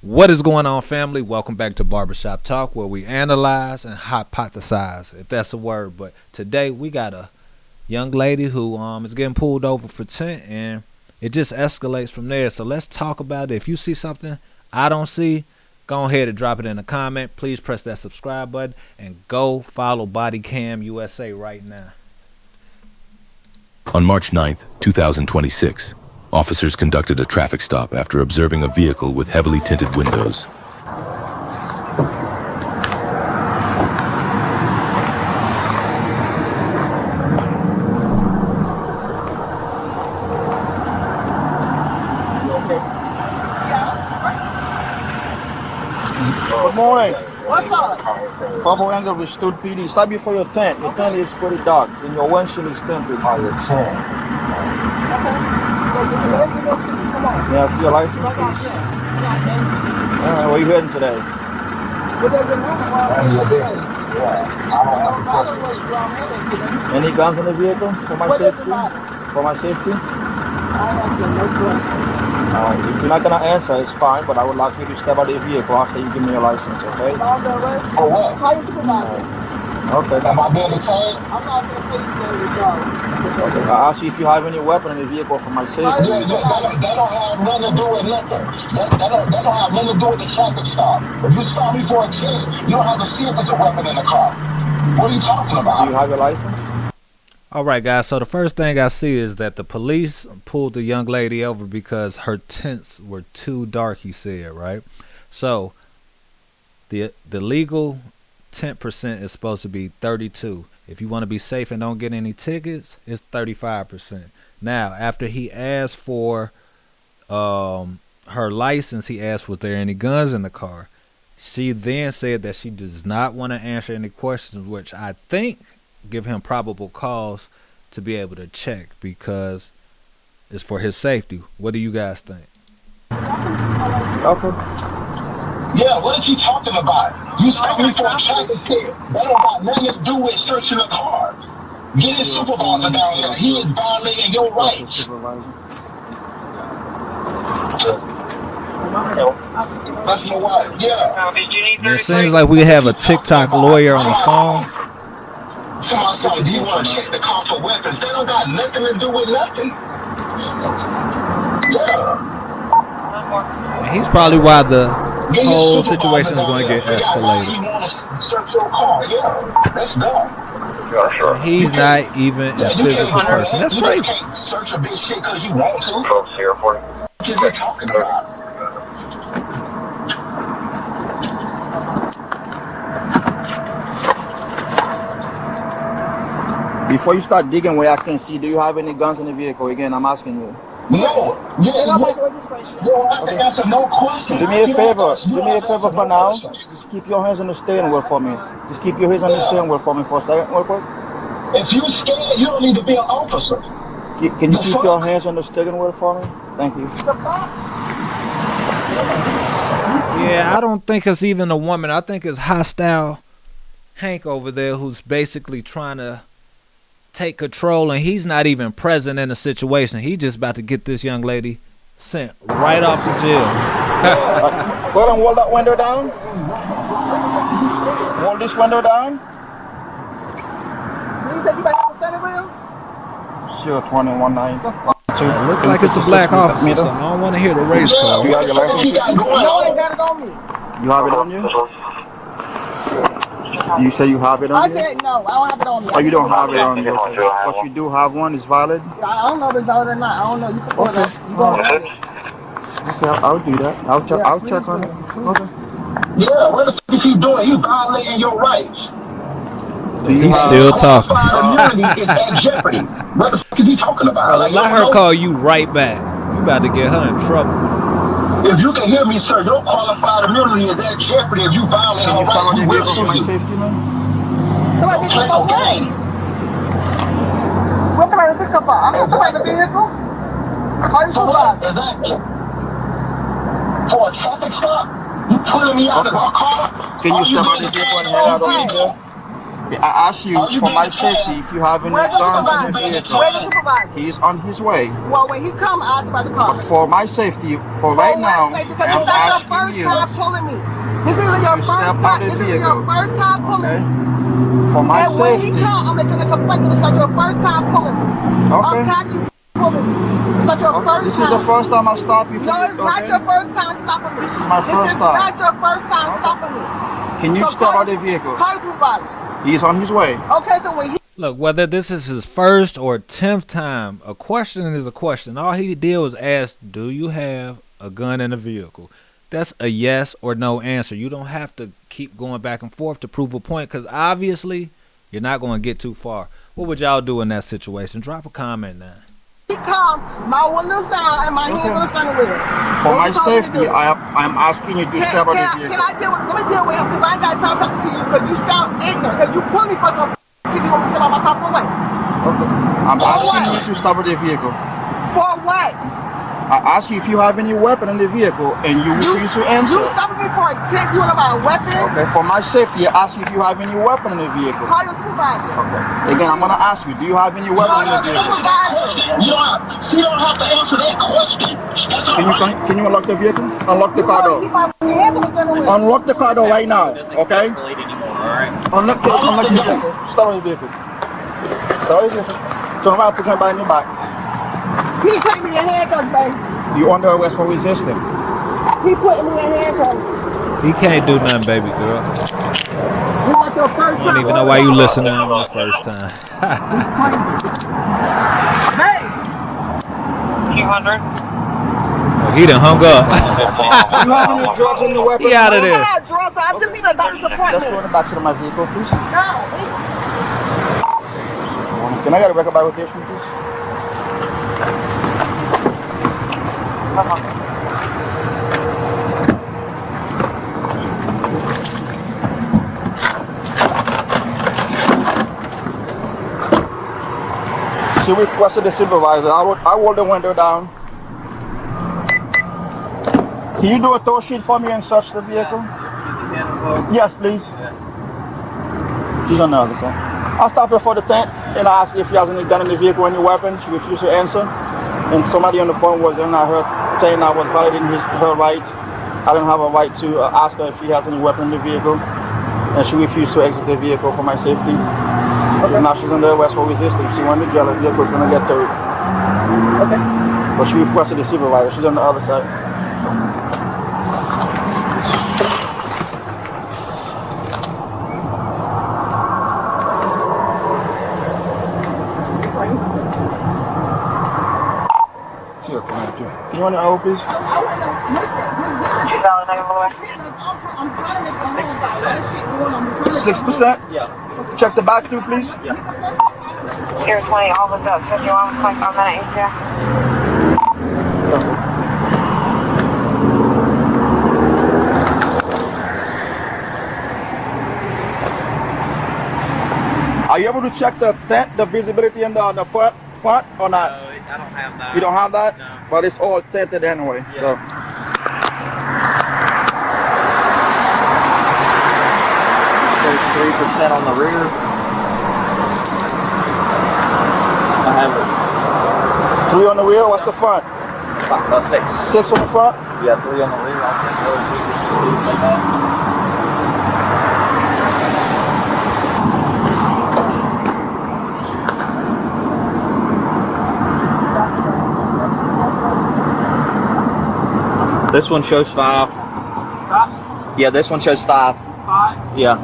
What is going on, family? Welcome back to Barbershop Talk, where we analyze and hypothesize, if that's a word. But today we got a young lady who is getting pulled over for tent, and it just escalates from there. So let's talk about it. If you see something I don't see, go ahead and drop it in a comment. Please press that subscribe button and go follow Bodycam USA right now. On March 9th, 2026, officers conducted a traffic stop after observing a vehicle with heavily tinted windows. Good morning. What's up? Pablo Engel with Stud PD. Stop before your tent. Your tent is pretty dark, and your windshield is tinted. On your tent. Okay. Come on. Yeah, I see your license, please. Where you heading today? What does it matter? Any guns in the vehicle for my safety? For my safety? If you're not gonna answer, it's fine, but I would like you to step out of the vehicle after you give me your license, okay? For what? How you supervisor? Okay. Am I being detained? I'm not going to police with y'all. Okay. I'll see if you have any weapon in the vehicle for my safety. That don't have nothing to do with nothing. That don't have nothing to do with the traffic stop. If you stop me for a test, you don't have to see if there's a weapon in the car. What are you talking about? Do you have your license? All right, guys. So the first thing I see is that the police pulled the young lady over because her tints were too dark, he said, right? So the legal tint percent is supposed to be 32. If you want to be safe and don't get any tickets, it's 35%. Now, after he asked for her license, he asked was there any guns in the car. She then said that she does not want to answer any questions, which I think give him probable cause to be able to check because it's for his safety. What do you guys think? Okay. Yeah, what is he talking about? You stopped me for a traffic ticket. That don't got nothing to do with searching the car. Get his supervisor down here. He is violating your rights. That's my wife. Yeah. And it seems like we have a TikTok lawyer on the phone. To my son, do you want to check the car for weapons? They don't got nothing to do with nothing. Yeah. And he's probably why the whole situation is going to get escalated. He want to search your car. Yeah, that's dumb. He's not even a physical person. That's You crazy. just can't search a big shit because you want to. Folks here for you. What is he talking about? Before you start digging where I can see, do you have any guns in the vehicle? Again, I'm asking you. No. You don't have to answer no question. Do me a favor. Do me a favor for now. Just keep your hands on the steering wheel for me. Just keep your hands on the steering wheel for me for a second, real quick. If you scared, you don't need to be an officer. Can you keep your hands on the steering wheel for me? Thank you. Yeah, I don't think it's even a woman. I think it's hostile Hank over there who's basically trying to take control, and he's not even present in the situation. He just about to get this young lady sent right off to jail. Go ahead and roll that window down. Roll this window down. You said you back on the steering wheel? Sure, 21.9. It looks like it's a black officer, so I don't want to hear the race Do you card. have your license? No, I ain't got it on me. You have it on you? You say you have it on I you? said no, I don't have it on me. Oh, you don't have it on you. But you do have one. It's valid. I don't know if it's valid or not. I don't know. You can pull it up. You go ahead. Okay, I'll do that. I'll check on it. Okay. Yeah, what the fuck is he doing? He violating your rights. He's still talking. Immunity is at jeopardy. What the fuck is he talking about? Like, Let her call you right back. You about to get her in trouble. If you can hear me, sir, your qualified immunity is at jeopardy if you violate Can her you follow rights. the We will vehicle for sue my you. safety, man? Somebody pick up okay. What's somebody pick up? I'm not somebody in the vehicle. How you supervisor? Exactly. For a traffic stop? You pulling me out of her car? Can you step out of the vehicle and head out over there? I asked you Are you for my being told? safety if you have any Where's the guns in supervisor? the vehicle. Where's the supervisor? He's on his way. Well, when he come, I ask about the car. But for my safety, for right now, Because I'm it's not your asking first you. time pulling me. This isn't your You first step out time. the This isn't vehicle. your first time pulling Okay. me. For my And when he safety. come, I'm making a complaint that it's not your first time pulling me. Okay. I'm tired of you pulling me. It's not your first This time. is the first time I stop you. No, it's not your first time stopping me. This is my first This time. is not your first time stopping me. Can you So step call out the vehicle? Call the supervisor. He's on his way. Okay, so when he Look, whether this is his first or 10th time, a question is a question. All he did was ask, do you have a gun in the vehicle? That's a yes or no answer. You don't have to keep going back and forth to prove a point because obviously you're not going to get too far. What would y'all do in that situation? Drop a comment now. come, my windows down and my hands on the steering wheel. For my What you told me to safety, do? I'm asking you to step out the vehicle. Can I deal with, let me deal with him because I ain't got time talking to you because you sound ignorant because you put me for some shit you want me to sit by my car for what? Okay. I'm asking you to stop at the vehicle. For what? I asked you if you have any weapon in the vehicle and you refuse to answer. You stopping me for a test, you want about a weapon? Okay, for my safety, I asked you if you have any weapon in the vehicle. Call your supervisor. Okay. Again, I'm gonna ask you, do you have any weapon in the vehicle? You don't have to answer that question. That's all right. Can you unlock the vehicle? Unlock the car door. Keep my hands on the steering wheel. Unlock the car door right now, okay? Unlock the vehicle. Stop the vehicle. Stop the vehicle. Turn around, put your body in your back. He putting me in handcuffs, baby. You under arrest for resisting. He putting me in handcuffs. He can't do nothing, baby girl. You want your first I don't even know why you listening on the first time. Hey! 200. Oh, he done hung up. You have any drugs in your weapon? He out of I there. got drugs, so I'm just in a doctor's Let's appointment. go in the back of my vehicle, please. No, Can I get a record by location, please? She requested the supervisor. I rolled the window down. Can you do a tow sheet for me and search the vehicle? Yes, please. She's on the other side. I stopped her for the tent and I asked if she has any gun in the vehicle, any weapon. She refused to answer. And somebody on the phone was in her saying I was violating her right. I didn't have a right to ask her if she has any weapon in the vehicle. And she refused to exit the vehicle for my safety. Okay. Now she's under arrest for resisting. She went to jail. The vehicle's going to get towed. Okay. But she requested the supervisor. She's on the other side. Can you want the old please? I'm trying to make the 6%? Yeah. Check the back too, please. Here, 20, all of us. 51, 25 minutes, yeah. Are you able to check the tent, the visibility in the front or not? I don't have that. You don't have that? No. But it's all tinted anyway. Yeah. So. There's 3% on the rear. I have it. 3 on the rear, what's the front? 6. 6 on the front? Yeah, 3 on the rear. I'll take those figures like that. This one shows 5. Yeah, this one shows 5. 5? Yeah.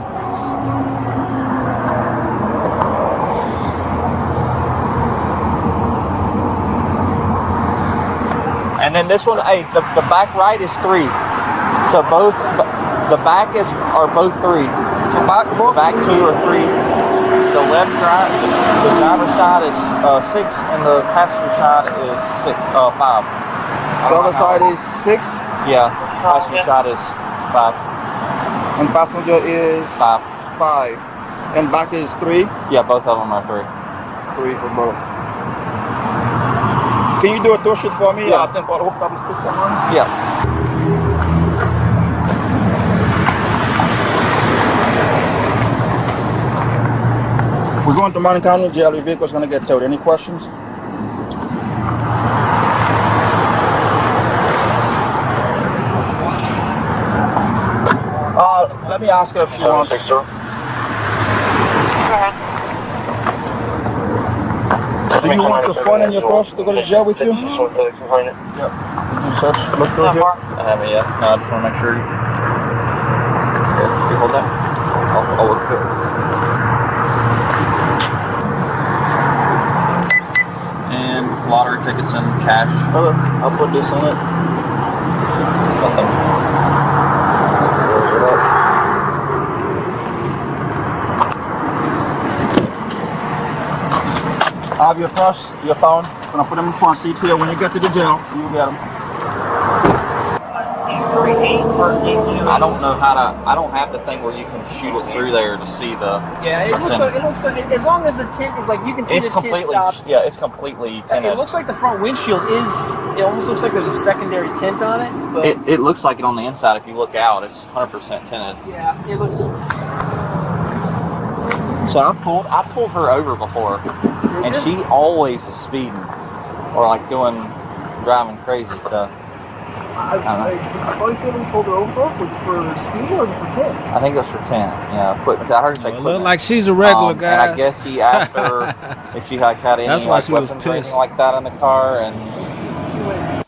And then this one, hey, the back right is 3. So both, the back are both 3. The back, both? The back 2 are 3. The left drive, the driver's side is 6, and the passenger side is 5. The other side is 6 Yeah, passenger side is 5. and passenger is 5. 5. And back is 3? Yeah, both of them are 3. 3 for both. Can you do a tow sheet for me? Yeah. I think I'll hook up the system on. Yeah. going to Mountain County Jail, your vehicle's going to get towed. Any questions? Let me ask her if she wants. Go ahead. Do you want your phone and your purse to go to jail with you? Yep. Did you search? Look through here. I haven't yet. No, I just want to make sure. Yeah, you hold that. I'll look through it. And lottery tickets and cash. Okay, I'll put this in it. Nothing. Close it up. I have your purse, your phone. I'm gonna put them in the front seat here. When you get to the jail, you get them. I don't know how to. I don't have the thing where you can shoot it through there to see the. Yeah, it looks like as long as the tint is like you can see It's the tint completely. stops. Yeah, it's completely tinted. It looks like the front windshield is. It almost looks like there's a secondary tint on it. But It looks like it on the inside. If you look out, it's 100% tinted. yeah, it looks. So I pulled her over before, and she always is speeding or like driving crazy. So I thought you said when you pulled her over, was it for speed or was it for tint? I think it was for 10. Yeah, equipment. I heard her say It look equipment. like she's a regular And guy. I guess he asked her if she had any That's why like she was weapons or anything pissed. like that in the car, and She went.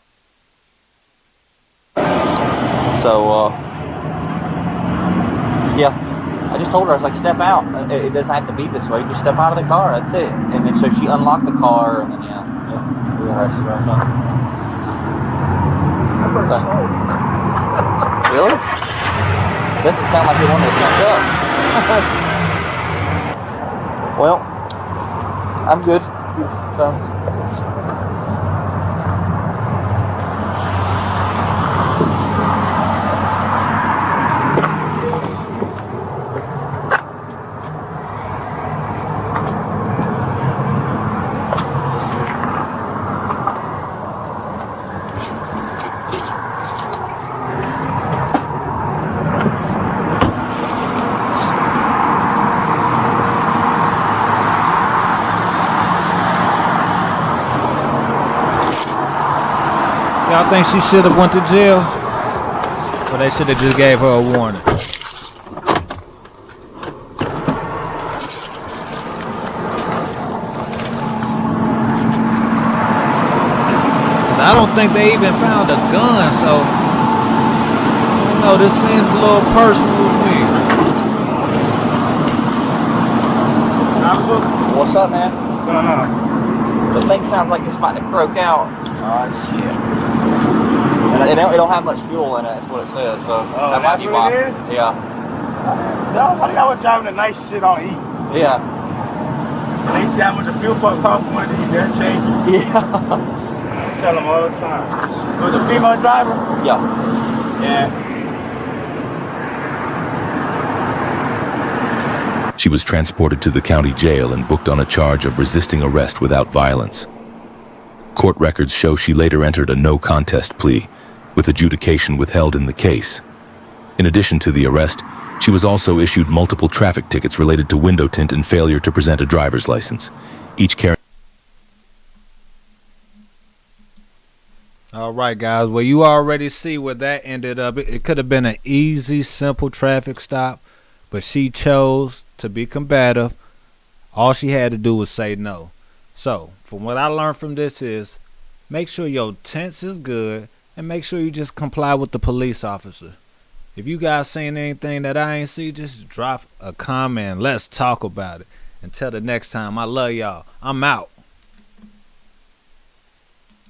so yeah. I just told her, I was like, step out. It doesn't have to be this way. Just step out of the car. That's it. And then so she unlocked the car, and then yeah, we arrested her. Really? Doesn't sound like they wanted to jump up. Well, I'm good. So. Y'all think she should have went to jail? Or they should have just gave her a warning? I don't think they even found a gun, so I don't know, this seems a little personal to me. What's up, man? The thing sounds like it's about to croak out. Oh shit. And it don't have much fuel in it, that's what it says. So that might that's be what why. it is? Yeah. No, I think I was driving the nice shit on E. Yeah. They see how much a fuel pump costs for one of these, they'll change it. Yeah. I tell them all the time. It was a female driver? Yeah. Yeah. She was transported to the county jail and booked on a charge of resisting arrest without violence. Court records show she later entered a no-contest plea, with adjudication withheld in the case. In addition to the arrest, she was also issued multiple traffic tickets related to window tint and failure to present a driver's license, each carrying. All right, guys. Well, you already see where that ended up. It could have been an easy, simple traffic stop, but she chose to be combative. All she had to do was say no. So, from what I learned from this is, make sure your tense is good, and make sure you just comply with the police officer. If you guys seen anything that I ain't see, just drop a comment. Let's talk about it. Until the next time, I love y'all. I'm out.